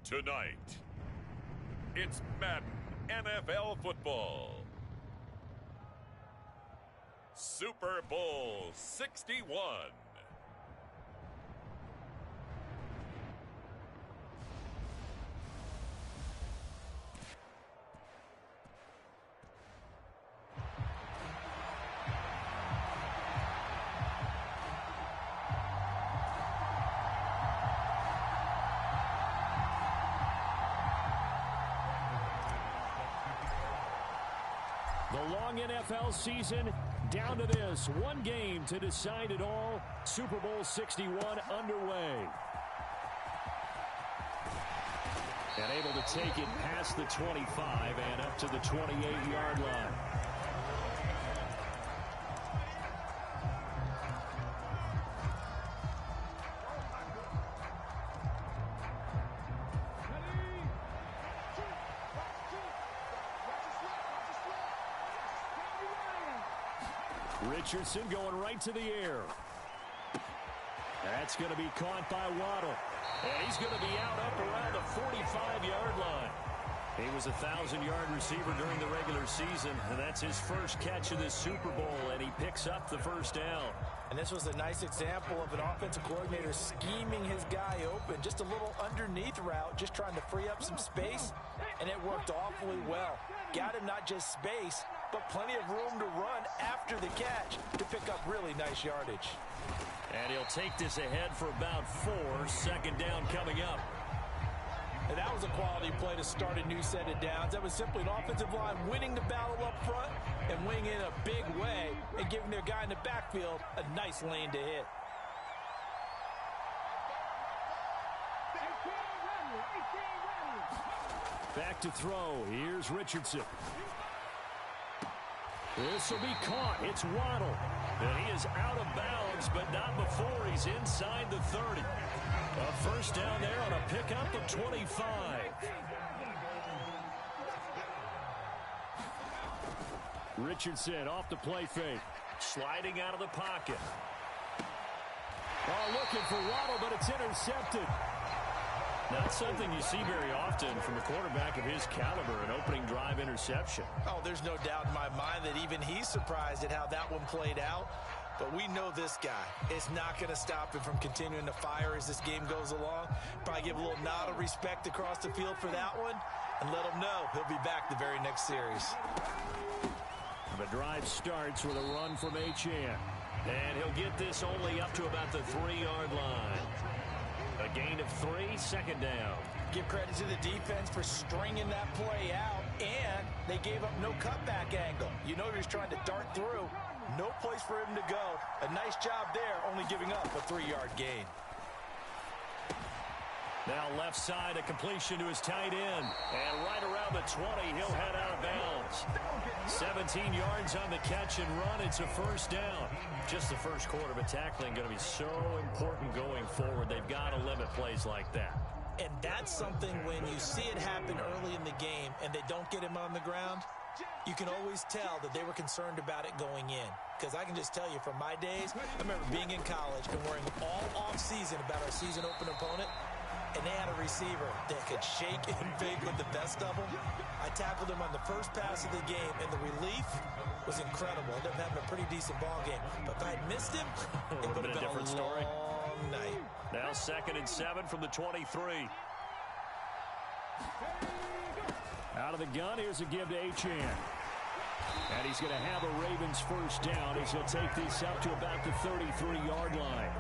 Tonight, it's Madden NFL football. Super Bowl 61. The long NFL season down to this. One game to decide it all. Super Bowl 61 underway. And able to take it past the 25 and up to the 28-yard line. Richardson going right to the air. That's going to be caught by Waddle. And he's going to be out up around the 45-yard line. He was a 1,000-yard receiver during the regular season, and that's his first catch of this Super Bowl, and he picks up the first down. And this was a nice example of an offensive coordinator scheming his guy open. Just a little underneath route, just trying to free up some space, and it worked awfully well. Got him not just space, but plenty of room to run after the catch to pick up really nice yardage. And he'll take this ahead for about 4. Second down coming up. And that was a quality play to start a new set of downs. That was simply an offensive line winning the battle up front and winning in a big way and giving their guy in the backfield a nice lane to hit. Back to throw. Here's Richardson. This will be caught. It's Waddle. And he is out of bounds, but not before he's inside the 30. A first down there on a pickup of 25. Richardson off the play fake. Sliding out of the pocket. Oh, looking for Waddle, but it's intercepted. Not something you see very often from a quarterback of his caliber, an opening drive interception. Oh, there's no doubt in my mind that even he's surprised at how that one played out. But we know this guy is not going to stop him from continuing to fire as this game goes along. Probably give a little nod of respect across the field for that one and let him know he'll be back the very next series. The drive starts with a run from Achane. And he'll get this only up to about the 3-yard line. A gain of 3, second down. Give credit to the defense for stringing that play out, and they gave up no cutback angle. You know he was trying to dart through. No place for him to go. A nice job there, only giving up a 3-yard gain. Now left side, a completion to his tight end. And right around the 20, he'll head out of bounds. 17 yards on the catch and run. It's a first down. Just the first quarter, but tackling going to be so important going forward. They've got to limit plays like that. And that's something when you see it happen early in the game and they don't get him on the ground, you can always tell that they were concerned about it going in. Because I can just tell you from my days, I remember being in college and worrying all off-season about our season open opponent. And they had a receiver that could shake and bake with the best of them. I tackled him on the first pass of the game, and the relief was incredible. Ended up having a pretty decent ball game. But if I had missed him, it would have been a different story. Long night. Now 2nd and 7 from the 23. Out of the gun, here's a give to Achane. And he's going to have a Ravens first down as he'll take this up to about the 33-yard line.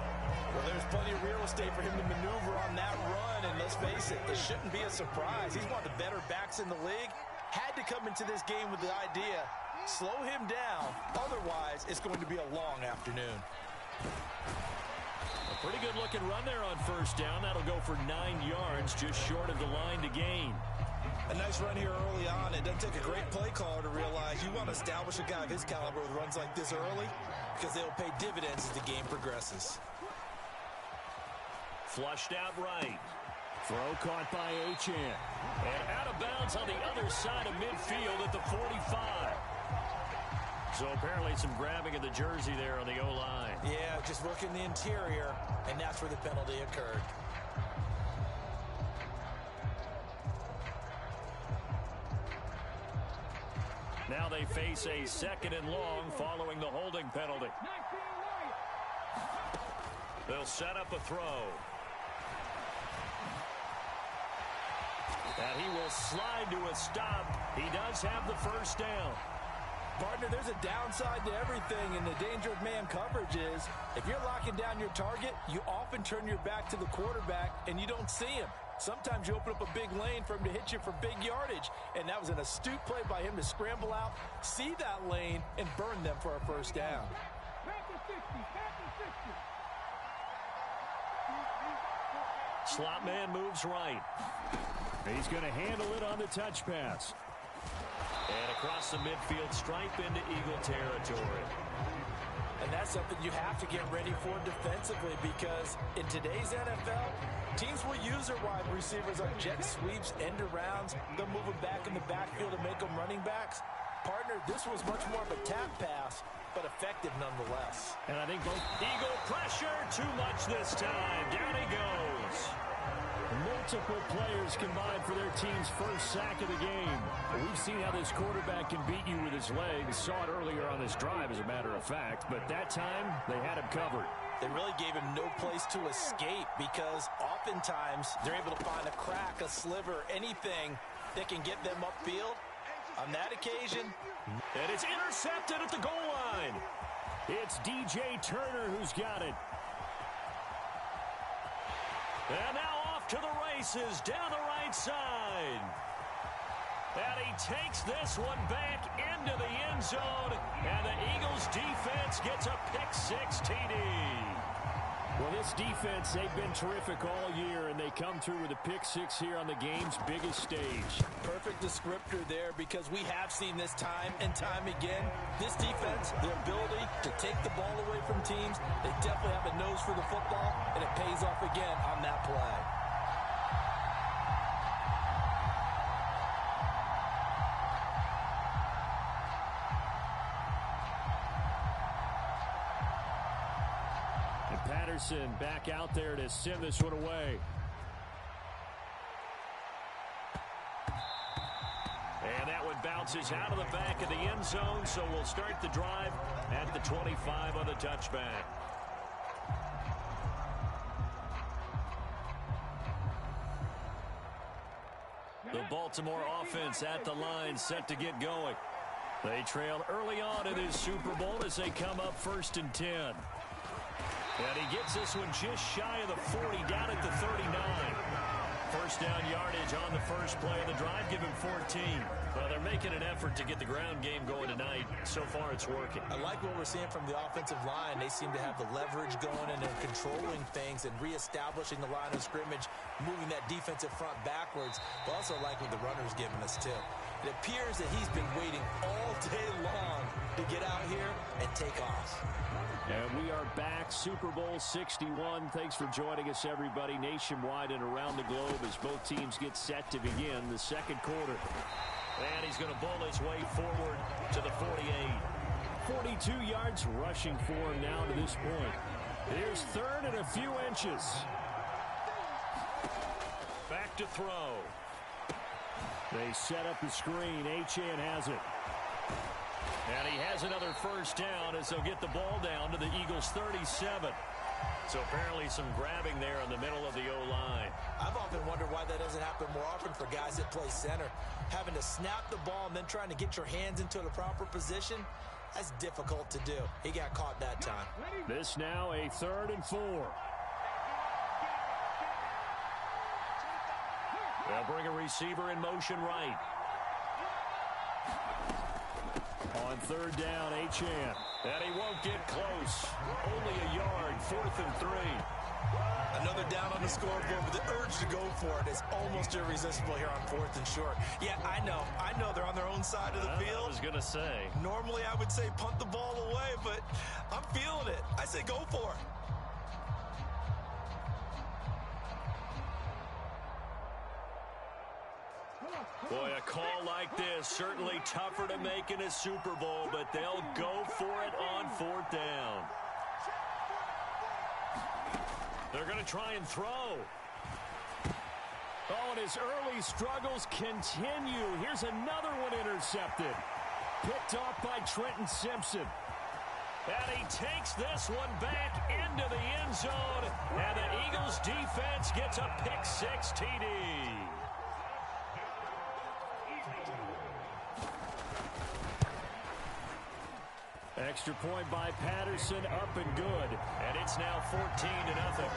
Well, there's plenty of real estate for him to maneuver on that run, and let's face it, it shouldn't be a surprise. He's one of the better backs in the league. Had to come into this game with the idea, slow him down, otherwise it's going to be a long afternoon. A pretty good-looking run there on first down. That'll go for 9 yards, just short of the line to gain. A nice run here early on. It doesn't take a great play caller to realize you want to establish a guy of his caliber with runs like this early because they'll pay dividends as the game progresses. Flushed out right. Throw caught by Achane. And out of bounds on the other side of midfield at the 45. So apparently some grabbing of the jersey there on the O-line. Yeah, just working the interior, and that's where the penalty occurred. Now they face a 2nd and long following the holding penalty. They'll set up a throw. And he will slide to a stop. He does have the first down. Partner, there's a downside to everything, and the danger of man coverage is if you're locking down your target, you often turn your back to the quarterback and you don't see him. Sometimes you open up a big lane for him to hit you for big yardage, and that was an astute play by him to scramble out, see that lane, and burn them for a first down. Slot man moves right. He's going to handle it on the touch pass. And across the midfield stripe into Eagle territory. And that's something you have to get ready for defensively, because in today's NFL, teams will use their wide receivers on jet sweeps, end arounds. They'll move them back in the backfield to make them running backs. Partner, this was much more of a tap pass, but effective nonetheless. And I think both Eagle pressure, too much this time. Down he goes. Multiple players combined for their team's first sack of the game. We've seen how this quarterback can beat you with his legs. Saw it earlier on this drive, as a matter of fact. But that time, they had him covered. They really gave him no place to escape, because oftentimes they're able to find a crack, a sliver, anything that can get them upfield. On that occasion, and it's intercepted at the goal line. It's DJ Turner who's got it. And now off to the races down the right side. And he takes this one back into the end zone. And the Eagles defense gets a pick-6 TD. Well, this defense, they've been terrific all year, and they come through with a pick-6 here on the game's biggest stage. Perfect descriptor there, because we have seen this time and time again. This defense, their ability to take the ball away from teams, they definitely have a nose for the football, and it pays off again on that play. Patterson back out there to send this one away. And that one bounces out of the back of the end zone, so we'll start the drive at the 25 on the touchback. The Baltimore offense at the line, set to get going. They trail early on in this Super Bowl as they come up 1st and 10. And he gets this one just shy of the 40, down at the 39. First down yardage on the first play of the drive, give him 14. Well, they're making an effort to get the ground game going tonight. So far, it's working. I like what we're seeing from the offensive line. They seem to have the leverage going, and they're controlling things and reestablishing the line of scrimmage, moving that defensive front backwards. But also like what the runner's giving us, too. It appears that he's been waiting all day long to get out here and take off. And we are back, Super Bowl 61. Thanks for joining us, everybody, nationwide and around the globe, as both teams get set to begin the second quarter. And he's going to bowl his way forward to the 48. 42 yards rushing for him now to this point. Here's 3rd and a few inches. Back to throw. They set up the screen. Achane has it. And he has another first down as they'll get the ball down to the Eagles' 37. So apparently some grabbing there in the middle of the O-line. I've often wondered why that doesn't happen more often for guys that play center. Having to snap the ball and then trying to get your hands into the proper position, that's difficult to do. He got caught that time. This now a 3rd and 4. They'll bring a receiver in motion right. On 3rd down, Achane. And he won't get close. Only a yard, 4th and 3. Another down on the scoreboard, but the urge to go for it is almost irresistible here on 4th and short. Yeah, I know they're on their own side of the field. I was going to say. Normally I would say punt the ball away, but I'm feeling it. I say go for it. Boy, a call like this, certainly tougher to make in a Super Bowl, but they'll go for it on 4th down. They're going to try and throw. Oh, and his early struggles continue. Here's another one intercepted. picked off by Trenton Simpson. And he takes this one back into the end zone. And the Eagles defense gets a pick-6 TD. Extra point by Patterson, up and good. And it's now 14-0.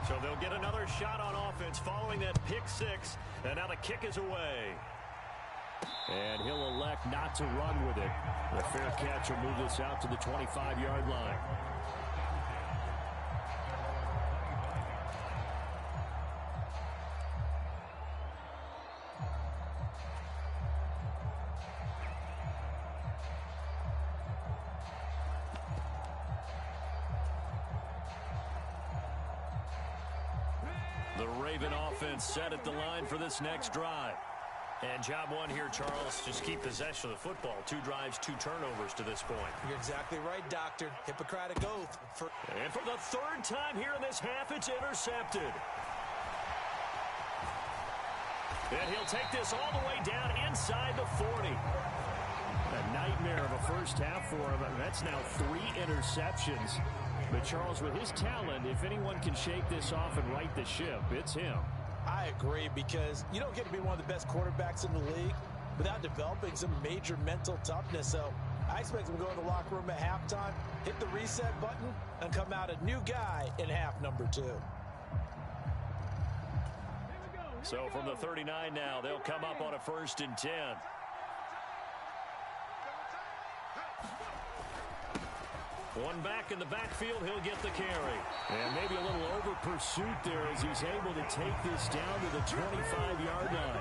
So they'll get another shot on offense following that pick-6. And now the kick is away. And he'll elect not to run with it. The fair catch will move this out to the 25-yard line. The Raven offense set at the line for this next drive. And job one here, Charles, just keep possession of the football. 2 drives, 2 turnovers to this point. You're exactly right, Doctor. Hippocratic oath. And for the 3rd time here in this half, it's intercepted. And he'll take this all the way down inside the 40. A nightmare of a first half for him. That's now 3 interceptions. But Charles, with his talent, if anyone can shake this off and right the ship, it's him. I agree, because you don't get to be one of the best quarterbacks in the league without developing some major mental toughness. So I expect him to go in the locker room at halftime, hit the reset button, and come out a new guy in half number 2. So from the 39 now, they'll come up on a 1st and 10. One back in the backfield, he'll get the carry. And maybe a little over pursuit there as he's able to take this down to the 25-yard line.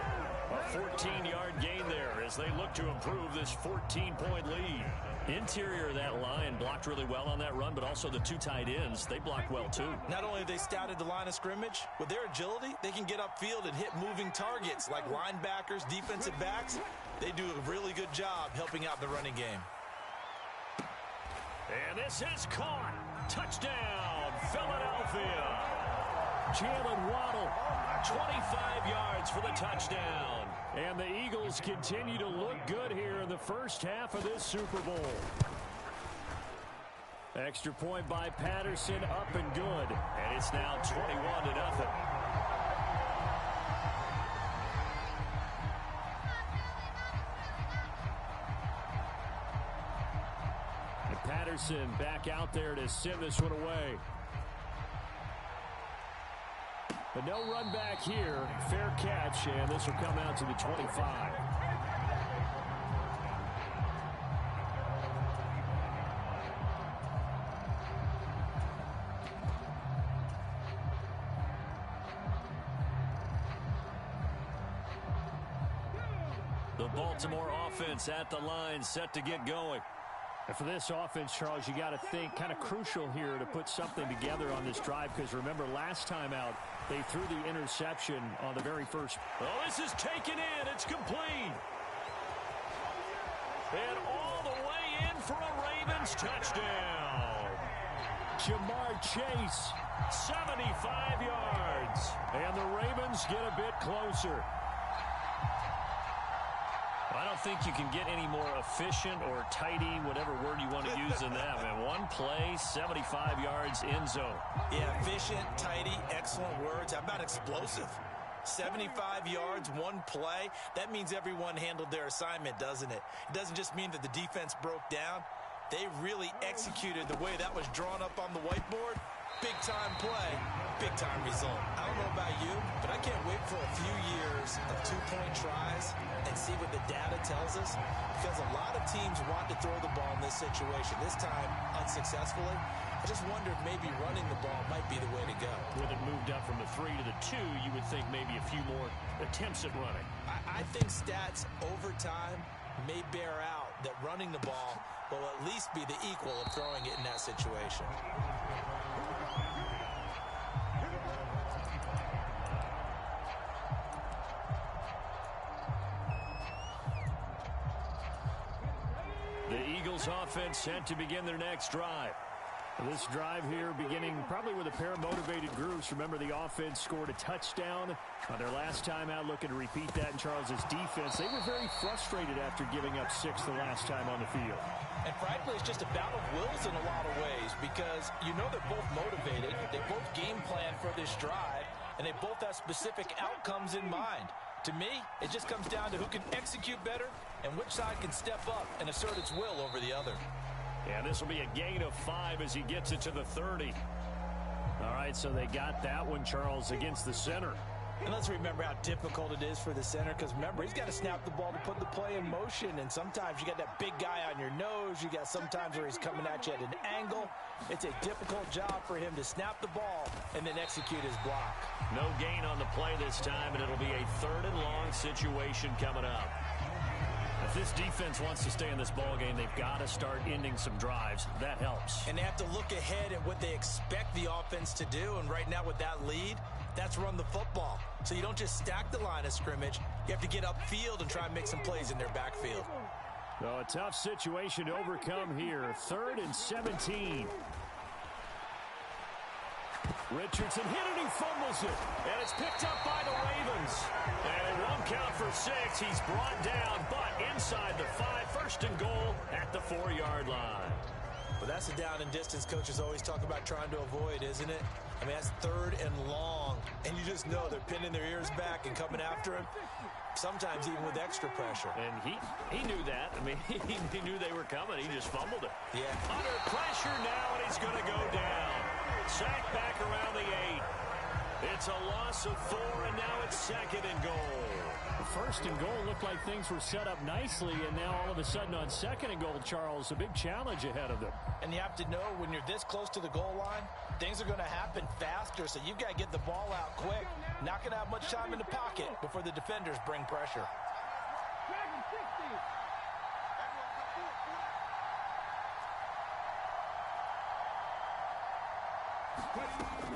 A 14-yard gain there as they look to improve this 14-point lead. Interior of that line blocked really well on that run, but also the 2 tight ends, they blocked well too. Not only have they scouted the line of scrimmage, with their agility, they can get upfield and hit moving targets like linebackers, defensive backs. They do a really good job helping out the running game. And this is caught. Touchdown, Philadelphia. Jalen Waddle, 25 yards for the touchdown. And the Eagles continue to look good here in the first half of this Super Bowl. Extra point by Patterson, up and good. And it's now 21-0. Patterson back out there to send this one away. But no run back here. Fair catch, and this will come out to the 25. The Baltimore offense at the line, set to get going. And for this offense, Charles, you got to think kind of crucial here to put something together on this drive, because remember last time out they threw the interception on the very first. Oh, this is taken in. It's complete. And all the way in for a Ravens touchdown. Jamar Chase, 75 yards. And the Ravens get a bit closer. I don't think you can get any more efficient or tidy, whatever word you want to use in that. Man, one play, 75 yards, end zone. Yeah, efficient, tidy, excellent words. How about explosive? 75 yards, one play. That means everyone handled their assignment, doesn't it? It doesn't just mean that the defense broke down. They really executed the way that was drawn up on the whiteboard. Big-time play, big-time result. I don't know about you, but I can't wait for a few years of 2-point tries and see what the data tells us, because a lot of teams want to throw the ball in this situation, this time unsuccessfully. I just wonder if maybe running the ball might be the way to go. With it moved up from the 3 to the 2, you would think maybe a few more attempts at running. I think stats over time may bear out that running the ball will at least be the equal of throwing it in that situation. Eagles offense set to begin their next drive. This drive here beginning probably with a pair of motivated groups. Remember, the offense scored a touchdown on their last time out, looking to repeat that in Charles's defense. They were very frustrated after giving up 6 the last time on the field. And frankly, it's just a battle of wills in a lot of ways because you know they're both motivated. They both game plan for this drive, and they both have specific outcomes in mind. To me, it just comes down to who can execute better and which side can step up and assert its will over the other. And this will be a gain of 5 as he gets it to the 30. All right, so they got that one, Charles, against the center. And let's remember how difficult it is for the center because, remember, he's got to snap the ball to put the play in motion. And sometimes you got that big guy on your nose. You got sometimes where he's coming at you at an angle. It's a difficult job for him to snap the ball and then execute his block. No gain on the play this time, and it'll be a 3rd and long situation coming up. If this defense wants to stay in this ballgame, they've got to start ending some drives. That helps. And they have to look ahead at what they expect the offense to do. And right now with that lead, that's run the football. So you don't just stack the line of scrimmage. You have to get upfield and try and make some plays in their backfield. So a tough situation to overcome here. 3rd and 17. Richardson hit it, he fumbles it. And it's picked up by the Ravens. And it won't count for 6. He's brought down, but inside the 5. 1st and goal at the 4-yard line. Well, that's the down and distance coaches always talk about trying to avoid, isn't it? I mean, that's 3rd and long. And you just know they're pinning their ears back and coming after him, sometimes even with extra pressure. And he knew that. I mean, he knew they were coming. He just fumbled it. Yeah. Under pressure now, and he's going to go down. Sacked back around the 8. It's a loss of 4, and now it's 2nd and goal. The 1st and goal looked like things were set up nicely, and now all of a sudden on 2nd and goal, Charles, a big challenge ahead of them. And you have to know when you're this close to the goal line, things are going to happen faster, so you've got to get the ball out quick. Not going to have much time in the pocket before the defenders bring pressure.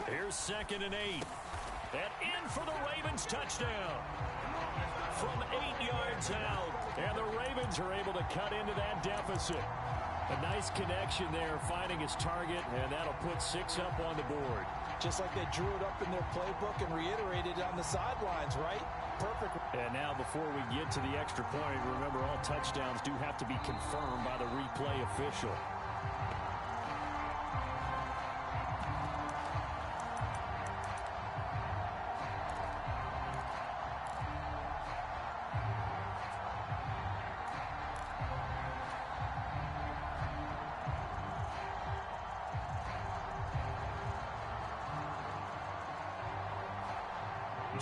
Here's 2nd and 8. And in for the Ravens touchdown. From 8 yards out. And the Ravens are able to cut into that deficit. A nice connection there, finding his target, and that'll put 6 up on the board. Just like they drew it up in their playbook and reiterated on the sidelines, right? Perfect. And now before we get to the extra point, remember all touchdowns do have to be confirmed by the replay official.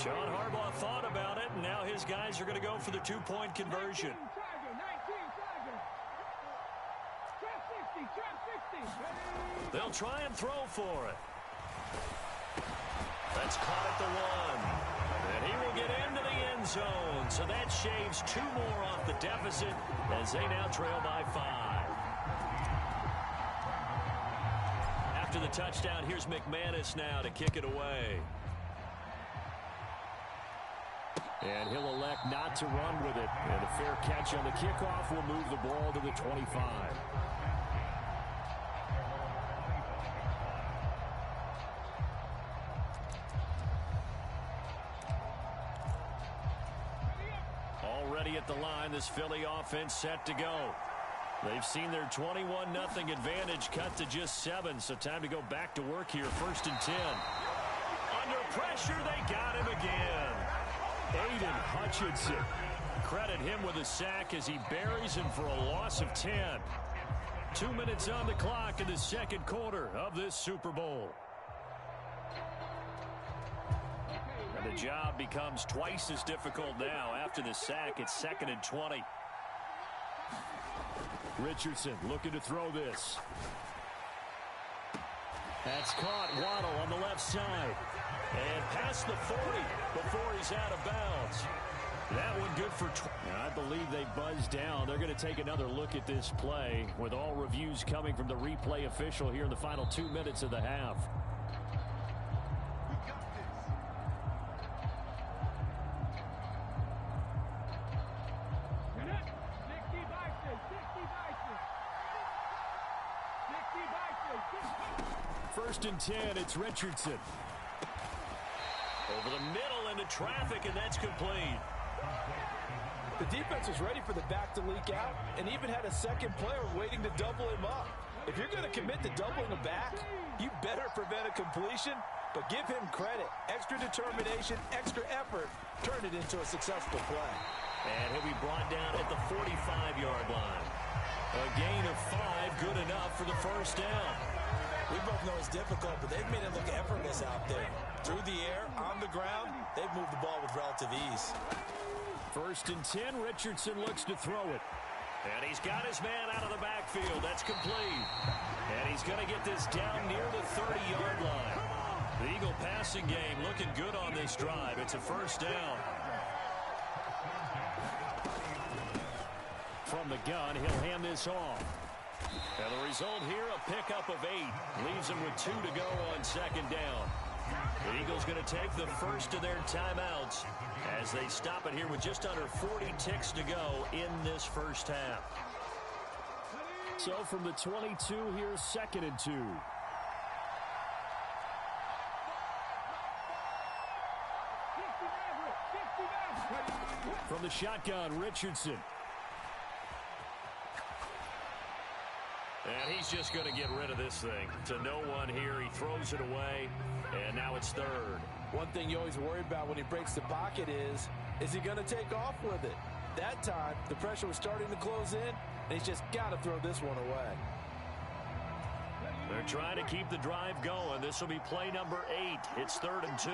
John Harbaugh thought about it, and now his guys are going to go for the 2-point conversion. They'll try and throw for it. That's caught at the 1. And he will get into the end zone. So that shaves 2 more off the deficit as they now trail by 5. After the touchdown, here's McManus now to kick it away. And he'll elect not to run with it. And a fair catch on the kickoff will move the ball to the 25. Already at the line, this Philly offense set to go. They've seen their 21-0 advantage cut to just 7, so time to go back to work here. 1st and 10. Under pressure, they got him again. Aiden Hutchinson. Credit him with a sack as he buries him for a loss of 10. 2 minutes on the clock in the 2nd quarter of this Super Bowl. And the job becomes twice as difficult now. After the sack, it's 2nd and 20. Richardson looking to throw this. That's caught. Waddle on the left side. And past the 40 before he's out of bounds. That one good for 20. I believe they buzzed down. They're going to take another look at this play with all reviews coming from the replay official here in the final 2 minutes of the half. first and 10. It's Richardson. Over the middle into traffic, and that's complete. The defense was ready for the back to leak out and even had a second player waiting to double him up. If you're going to commit to doubling a back, you better prevent a completion, but give him credit. Extra determination, extra effort, turn it into a successful play. And he'll be brought down at the 45-yard line. A gain of 5, good enough for the first down. We both know it's difficult, but they've made it look effortless out there. Through the air, on the ground, they've moved the ball with relative ease. First and 10, Richardson looks to throw it. And he's got his man out of the backfield. That's complete. And he's going to get this down near the 30-yard line. The Eagle passing game looking good on this drive. It's a first down. From the gun, he'll hand this off. And the result here, a pickup of 8. Leaves him with 2 to go on second down. The Eagles going to take the first of their timeouts as they stop it here with just under 40 ticks to go in this first half. So from the 22, here's second and 2. From the shotgun, Richardson. And he's just going to get rid of this thing. To no one here. He throws it away, and now it's third. One thing you always worry about when he breaks the pocket is he going to take off with it? That time, the pressure was starting to close in, and he's just got to throw this one away. They're trying to keep the drive going. This will be play number 8. It's 3rd and 2.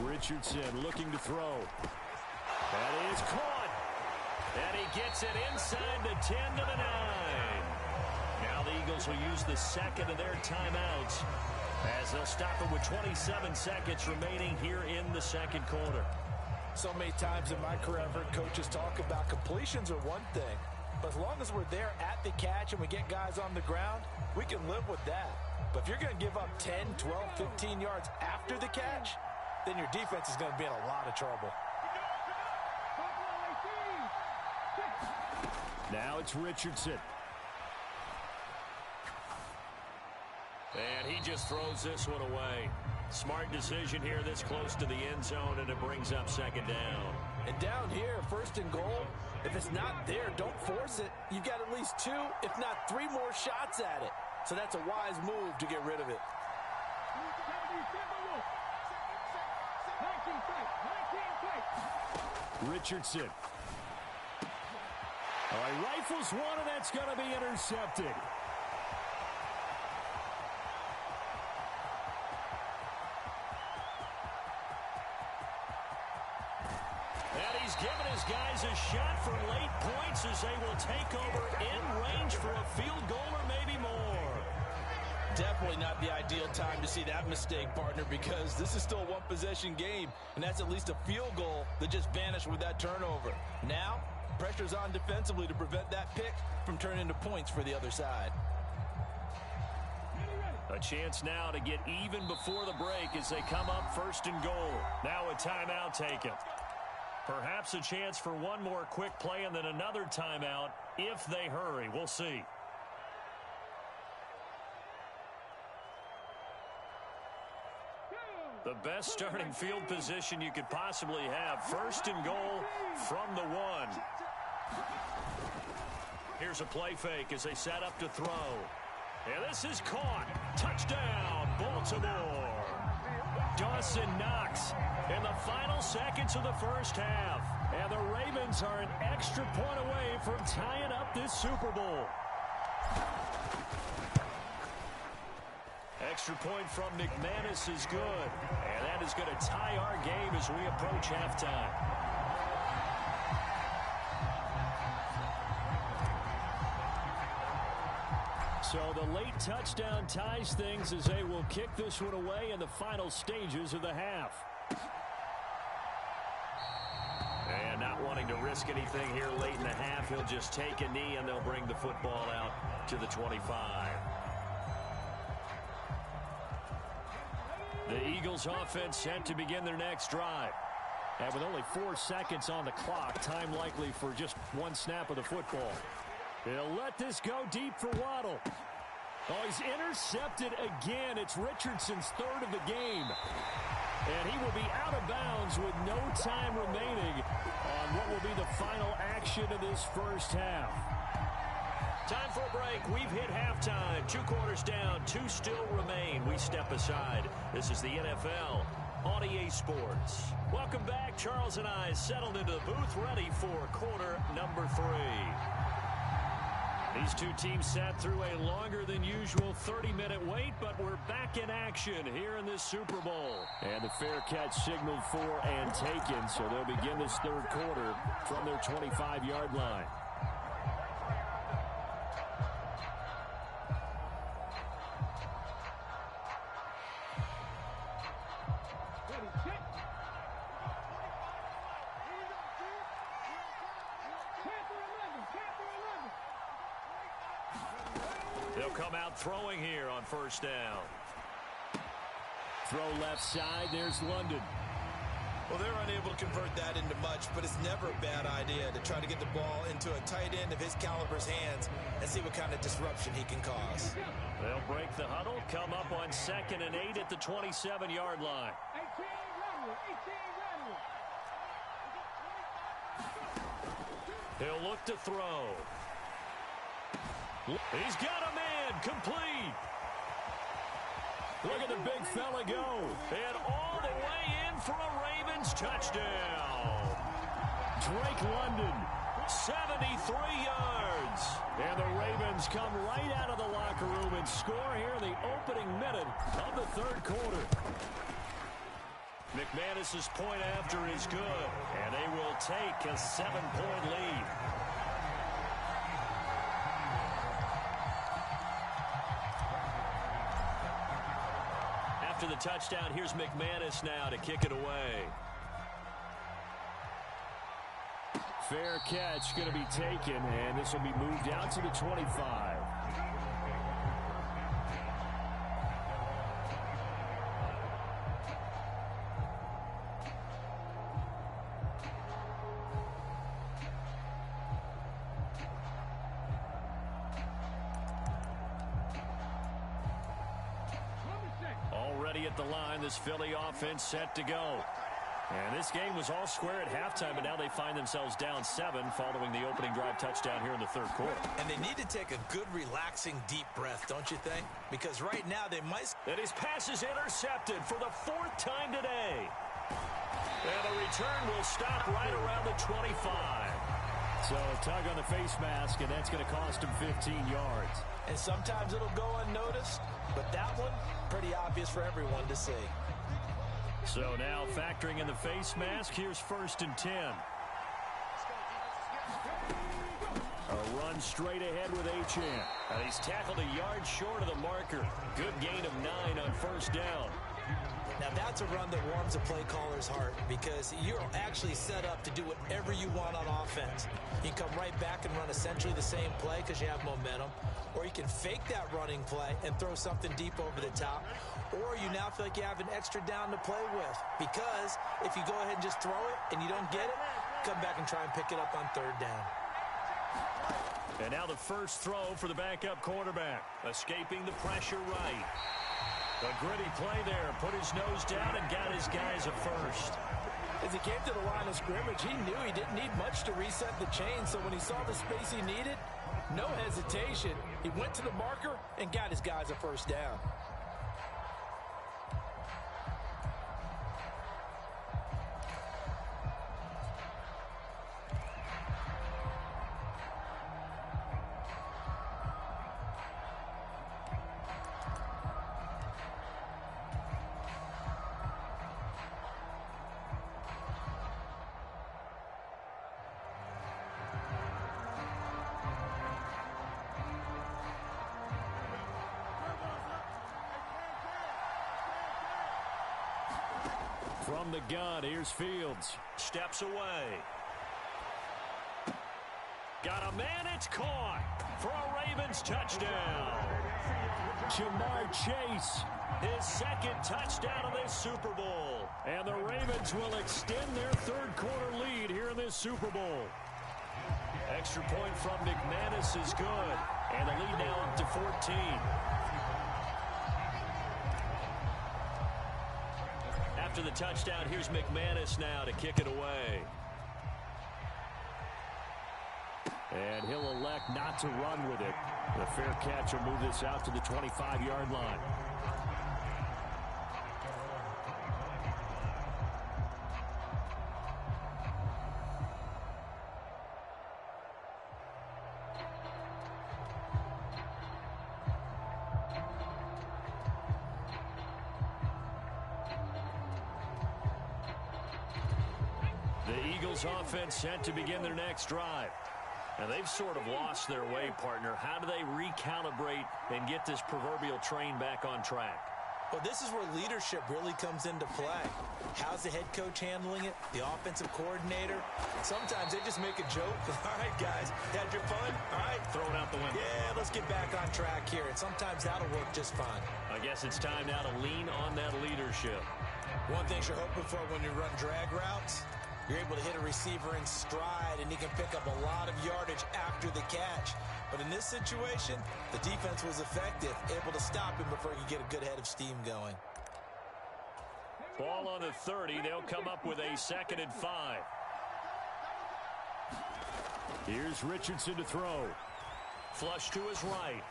Richardson looking to throw. That is caught. And he gets it inside the 10 to the 9. Now the Eagles will use the second of their timeouts as they'll stop it with 27 seconds remaining here in the second quarter. So many times in my career, I've heard coaches talk about completions are one thing, but as long as we're there at the catch and we get guys on the ground, we can live with that. But if you're going to give up 10, 12, 15 yards after the catch, then your defense is going to be in a lot of trouble. Now it's Richardson. And he just throws this one away. Smart decision here this close to the end zone, and it brings up second down. And down here, 1st and goal, if it's not there, don't force it. You've got at least 2, if not 3 more shots at it. So that's a wise move to get rid of it. Richardson. All right, rifles one, and that's going to be intercepted. And he's given his guys a shot for late points as they will take over in range for a field goal or maybe more. Definitely not the ideal time to see that mistake, partner, because this is still a one-possession game, and that's at least a field goal that just vanished with that turnover. Now, pressure's on defensively to prevent that pick from turning into points for the other side. A chance now to get even before the break as they come up 1st and goal. Now a timeout taken. Perhaps a chance for one more quick play and then another timeout if they hurry. We'll see. The best starting field position you could possibly have. 1st and goal from the 1. Here's a play fake as they set up to throw. And this is caught. Touchdown, Baltimore. Dawson Knox in the final seconds of the first half. And the Ravens are an extra point away from tying up this Super Bowl. Extra point from McManus is good. And that is going to tie our game as we approach halftime. So the late touchdown ties things as they will kick this one away in the final stages of the half. And not wanting to risk anything here late in the half, he'll just take a knee and they'll bring the football out to the 25. The Eagles offense set to begin their next drive. And with only 4 seconds on the clock, time likely for just one snap of the football. They'll let this go deep for Waddle. Oh, he's intercepted again. It's Richardson's third of the game. And he will be out of bounds with no time remaining on what will be the final action of this first half. Time for a break. We've hit halftime. 2 quarters down. 2 still remain. We step aside. This is the NFL on EA Sports. Welcome back. Charles and I settled into the booth, ready for quarter number 3. These two teams sat through a longer than usual 30-minute wait, but we're back in action here in this Super Bowl. And the fair catch signaled for and taken, so they'll begin this third quarter from their 25-yard line. They'll come out throwing here on first down. Throw left side. There's London. Well, they're unable to convert that into much, but it's never a bad idea to try to get the ball into a tight end of his caliber's hands and see what kind of disruption he can cause. They'll break the huddle, come up on 2nd and 8 at the 27-yard line. He'll look to throw. He's got a man, complete. Look at the big fella go. And all the way in for a Ravens touchdown. Drake London, 73 yards. And the Ravens come right out of the locker room and score here in the opening minute of the third quarter. McManus's point after is good, and they will take a 7-point lead. After the touchdown, here's McManus now to kick it away. Fair catch going to be taken, and this will be moved out to the 25. Already at the line, this Philly offense set to go. And this game was all square at halftime, but now they find themselves down 7 following the opening drive touchdown here in the third quarter. And they need to take a good, relaxing, deep breath, don't you think? Because right now they might... And his pass is intercepted for the 4th time today. And the return will stop right around the 25. So a tug on the face mask, and that's going to cost him 15 yards. And sometimes it'll go unnoticed, but that one, pretty obvious for everyone to see. So now factoring in the face mask, here's 1st and 10. A run straight ahead with Achane. And he's tackled a yard short of the marker. Good gain of 9 on 1st down. Now that's a run that warms a play caller's heart because you're actually set up to do whatever you want on offense. You can come right back and run essentially the same play because you have momentum, or you can fake that running play and throw something deep over the top, or you now feel like you have an extra down to play with because if you go ahead and just throw it and you don't get it, come back and try and pick it up on 3rd down. And now the first throw for the backup quarterback, escaping the pressure right. A gritty play there, put his nose down and got his guys a first. As he came to the line of scrimmage, he knew he didn't need much to reset the chain, so when he saw the space he needed, no hesitation. He went to the marker and got his guys a first down. From the gun, here's Fields. Steps away. Got a man, it's caught for a Ravens touchdown. Jamar Chase. His 2nd touchdown of this Super Bowl. And the Ravens will extend their third quarter lead here in this Super Bowl. Extra point from McManus is good. And the lead now up to 14. After the touchdown, here's McManus now to kick it away. And he'll elect not to run with it. The fair catch will move this out to the 25-yard line. The Eagles offense set to begin their next drive. And they've sort of lost their way, partner. How do they recalibrate and get this proverbial train back on track? Well, this is where leadership really comes into play. How's the head coach handling it? The offensive coordinator? Sometimes they just make a joke. All right, guys, had your fun? All right. Throw it out the window. Yeah, let's get back on track here. And sometimes that'll work just fine. I guess it's time now to lean on that leadership. One thing you're hoping for when you run drag routes, you're able to hit a receiver in stride, and he can pick up a lot of yardage after the catch. But in this situation, the defense was effective, able to stop him before he could get a good head of steam going. Ball on the 30. They'll come up with a 2nd and 5. Here's Richardson to throw. Flush to his right.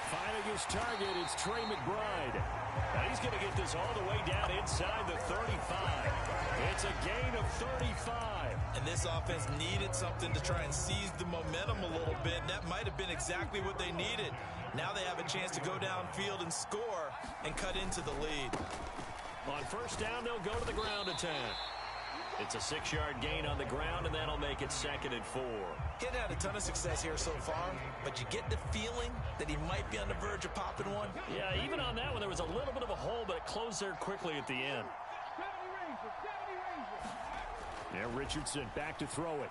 Finding his target, it's Trey McBride. Now he's going to get this all the way down inside the 35. It's a gain of 35. And this offense needed something to try and seize the momentum a little bit. That might have been exactly what they needed. Now they have a chance to go downfield and score and cut into the lead. On first down, they'll go to the ground attack. It's a 6-yard gain on the ground, and that'll make it 2nd and 4. He hadn't had a ton of success here so far, but you get the feeling that he might be on the verge of popping one. Yeah, even on that one, there was a little bit of a hole, but it closed there quickly at the end. Now Richardson back to throw it.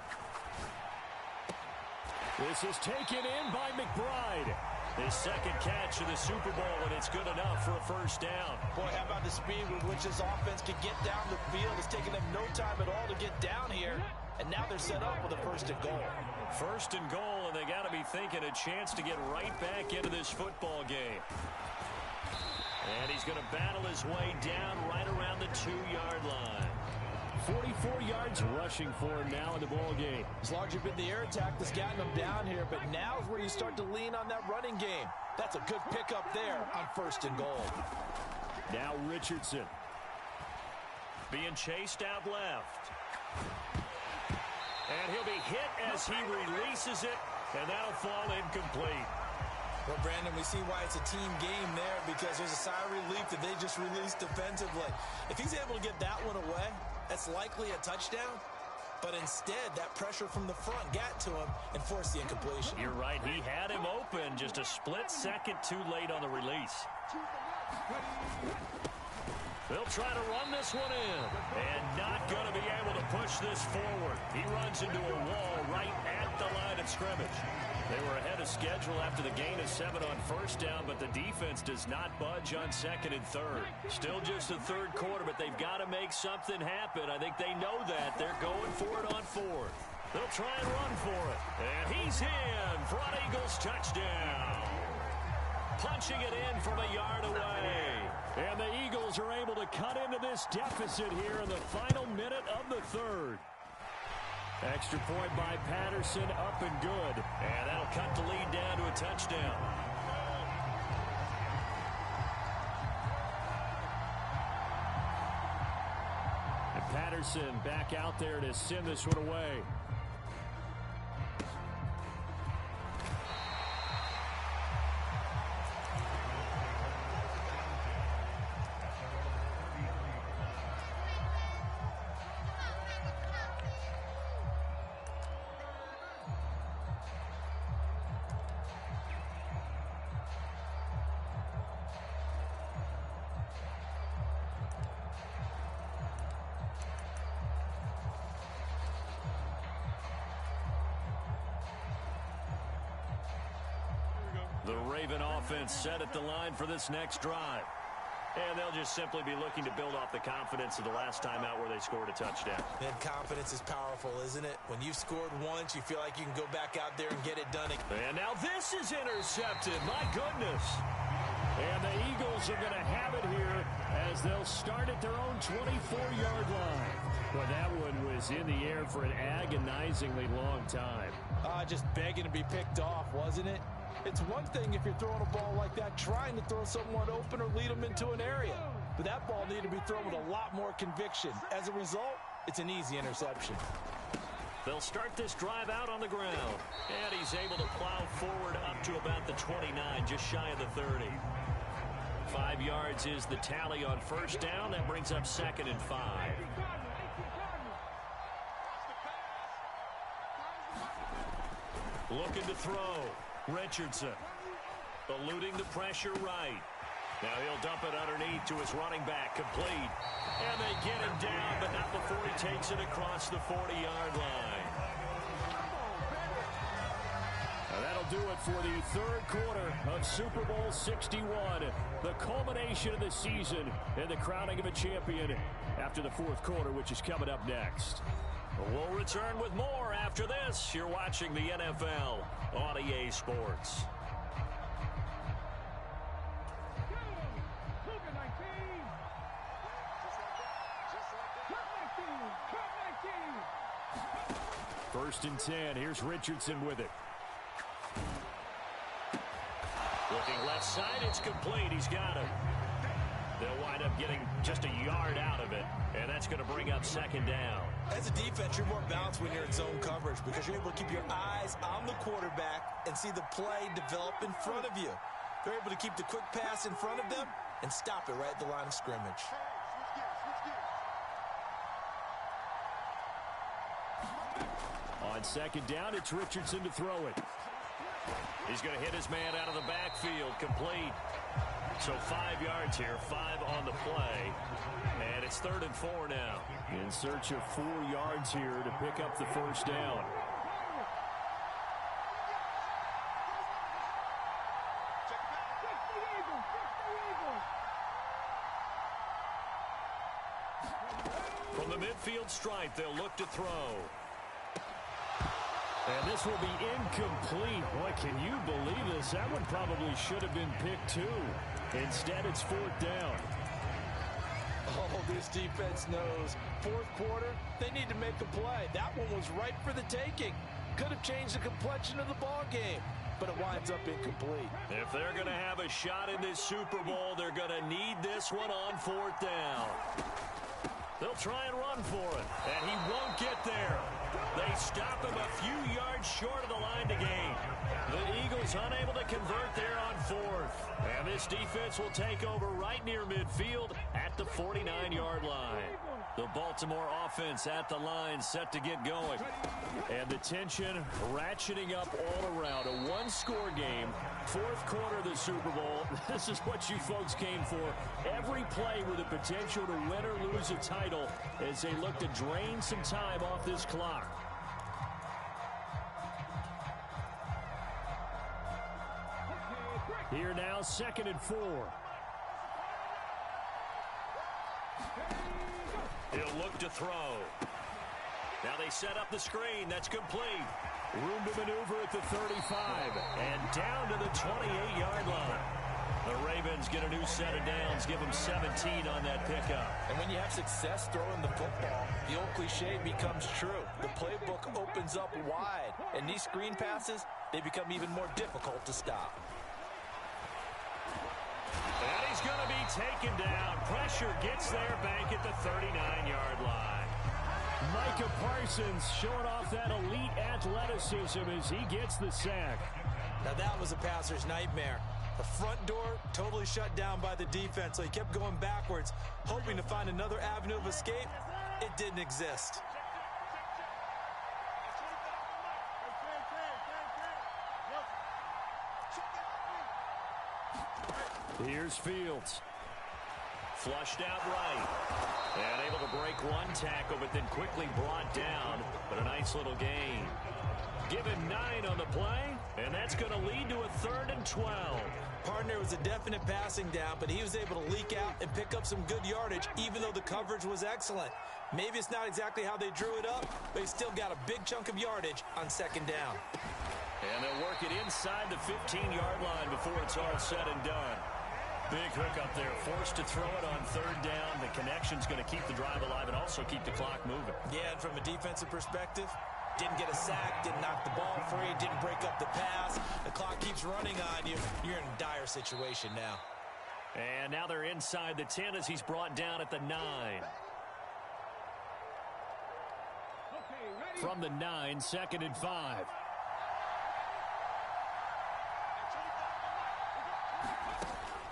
This is taken in by McBride. His 2nd catch of the Super Bowl, and it's good enough for a first down. Boy, how about the speed with which this offense can get down the field? It's taken them no time at all to get down here, and now they're set up with a 1st and goal. 1st and goal, and they got to be thinking a chance to get right back into this football game. And he's going to battle his way down right around the 2-yard line. 44 yards rushing for him now in the ball game. It's largely been the air attack that's gotten him down here, but now is where you start to lean on that running game. That's a good pickup there on 1st and goal. Now Richardson. Being chased out left. And he'll be hit as he releases it, and that'll fall incomplete. Well, Brandon, we see why it's a team game there, because there's a sigh of relief that they just released defensively. If he's able to get that one away, that's likely a touchdown. But instead, that pressure from the front got to him and forced the incompletion. You're right. He had him open, just a split second too late on the release. They'll try to run this one in, and not going to be able to push this forward. He runs into a wall right at the line of scrimmage. They were ahead of schedule after the gain of 7 on first down, but the defense does not budge on 2nd and 3rd. Still just the 3rd quarter, but they've got to make something happen. I think they know that. They're going for it on 4th. They'll try and run for it. And he's in. Front Eagles touchdown. Punching it in from a yard away. And the Eagles are able to cut into this deficit here in the final minute of the 3rd. Extra point by Patterson, up and good. And that'll cut the lead down to a touchdown. And Patterson back out there to send this one away. The Raven offense set at the line for this next drive. And they'll just simply be looking to build off the confidence of the last time out where they scored a touchdown. And confidence is powerful, isn't it? When you've scored once, you feel like you can go back out there and get it done. And now this is intercepted. My goodness. And the Eagles are going to have it here as they'll start at their own 24-yard line. Well, that one was in the air for an agonizingly long time. Just begging to be picked off, wasn't it? It's one thing if you're throwing a ball like that, trying to throw someone open or lead them into an area. But that ball needed to be thrown with a lot more conviction. As a result, it's an easy interception. They'll start this drive out on the ground. And he's able to plow forward up to about the 29, just shy of the 30. 5 yards is the tally on first down. That brings up 2nd and 5. Looking to throw. Richardson. Eluding the pressure right. Now he'll dump it underneath to his running back. Complete. And they get him down, but not before he takes it across the 40-yard line. Now that'll do it for the third quarter of Super Bowl 61. The culmination of the season and the crowning of a champion after the fourth quarter, which is coming up next. We'll return with more after this. You're watching the NFL on EA Sports. First and 10. Here's Richardson with it. Looking left side, it's complete. He's got it. They'll wind up getting just a yard out of it, and that's going to bring up 2nd down. As a defense, you're more balanced when you're in zone coverage because you're able to keep your eyes on the quarterback and see the play develop in front of you. They're able to keep the quick pass in front of them and stop it right at the line of scrimmage. On 2nd down, it's Richardson to throw it. He's going to hit his man out of the backfield. Complete. So 5 yards here, 5 on the play. And it's 3rd and 4 now. In search of 4 yards here to pick up the first down. From the midfield stripe, they'll look to throw. And this will be incomplete. Boy, can you believe this? That one probably should have been picked too. Instead, it's 4th down. Oh, this defense knows. Fourth quarter, they need to make a play. That one was right for the taking. Could have changed the complexion of the ball game, but it winds up incomplete. If they're going to have a shot in this Super Bowl, they're going to need this one on 4th down. They'll try and run for it, and he won't get there. They stop him a few yards short of the line to gain. The Eagles unable to convert there on 4th. And this defense will take over right near midfield at the 49-yard line. The Baltimore offense at the line set to get going. And the tension ratcheting up all around. A one-score game, fourth quarter of the Super Bowl. This is what you folks came for. Every play with the potential to win or lose a title as they look to drain some time off this clock. Here now, 2nd and 4. He'll look to throw. Now they set up the screen. That's complete. Room to maneuver at the 35. And down to the 28-yard line. The Ravens get a new set of downs. Give them 17 on that pickup. And when you have success throwing the football, the old cliche becomes true. The playbook opens up wide. And these screen passes, they become even more difficult to stop. And he's going to be taken down. Pressure gets there back at the 39-yard line. Micah Parsons showing off that elite athleticism as he gets the sack. Now that was a passer's nightmare. The front door totally shut down by the defense, so he kept going backwards, hoping to find another avenue of escape. It didn't exist. Here's Fields. Flushed out right. And able to break one tackle, but then quickly brought down. But a nice little gain. Give him 9 on the play, and that's going to lead to a 3rd and 12. Partner was a definite passing down, but he was able to leak out and pick up some good yardage, even though the coverage was excellent. Maybe it's not exactly how they drew it up, but he still got a big chunk of yardage on 2nd down. And they'll work it inside the 15-yard line before it's all said and done. Big hook up there, forced to throw it on 3rd down. The connection's going to keep the drive alive and also keep the clock moving. Yeah, and from a defensive perspective, didn't get a sack, didn't knock the ball free, didn't break up the pass. The clock keeps running on you. You're in a dire situation now. And now they're inside the 10 as he's brought down at the 9. From the 9, 2nd and 5.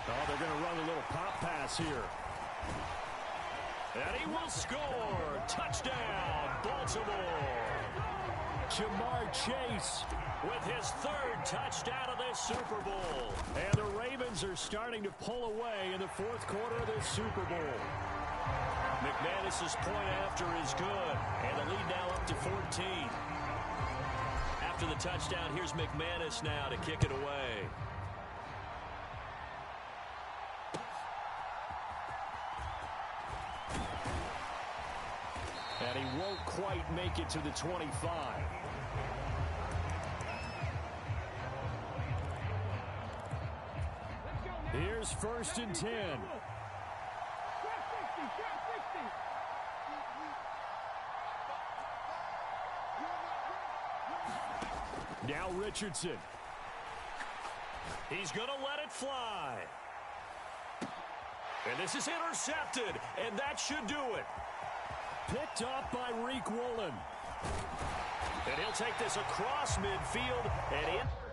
Oh, they're going to run a little pop pass here. And he will score. Touchdown, Baltimore. Jamar Chase with his 3rd touchdown of this Super Bowl. And the Ravens are starting to pull away in the 4th quarter of this Super Bowl. McManus's point after is good. And the lead now up to 14. After the touchdown, here's McManus now to kick it away. And he won't quite make it to the 25. Here's 1st and 10. Now Richardson. He's going to let it fly. And this is intercepted, and that should do it. Picked off by Reek Woolen. And he'll take this across midfield and in.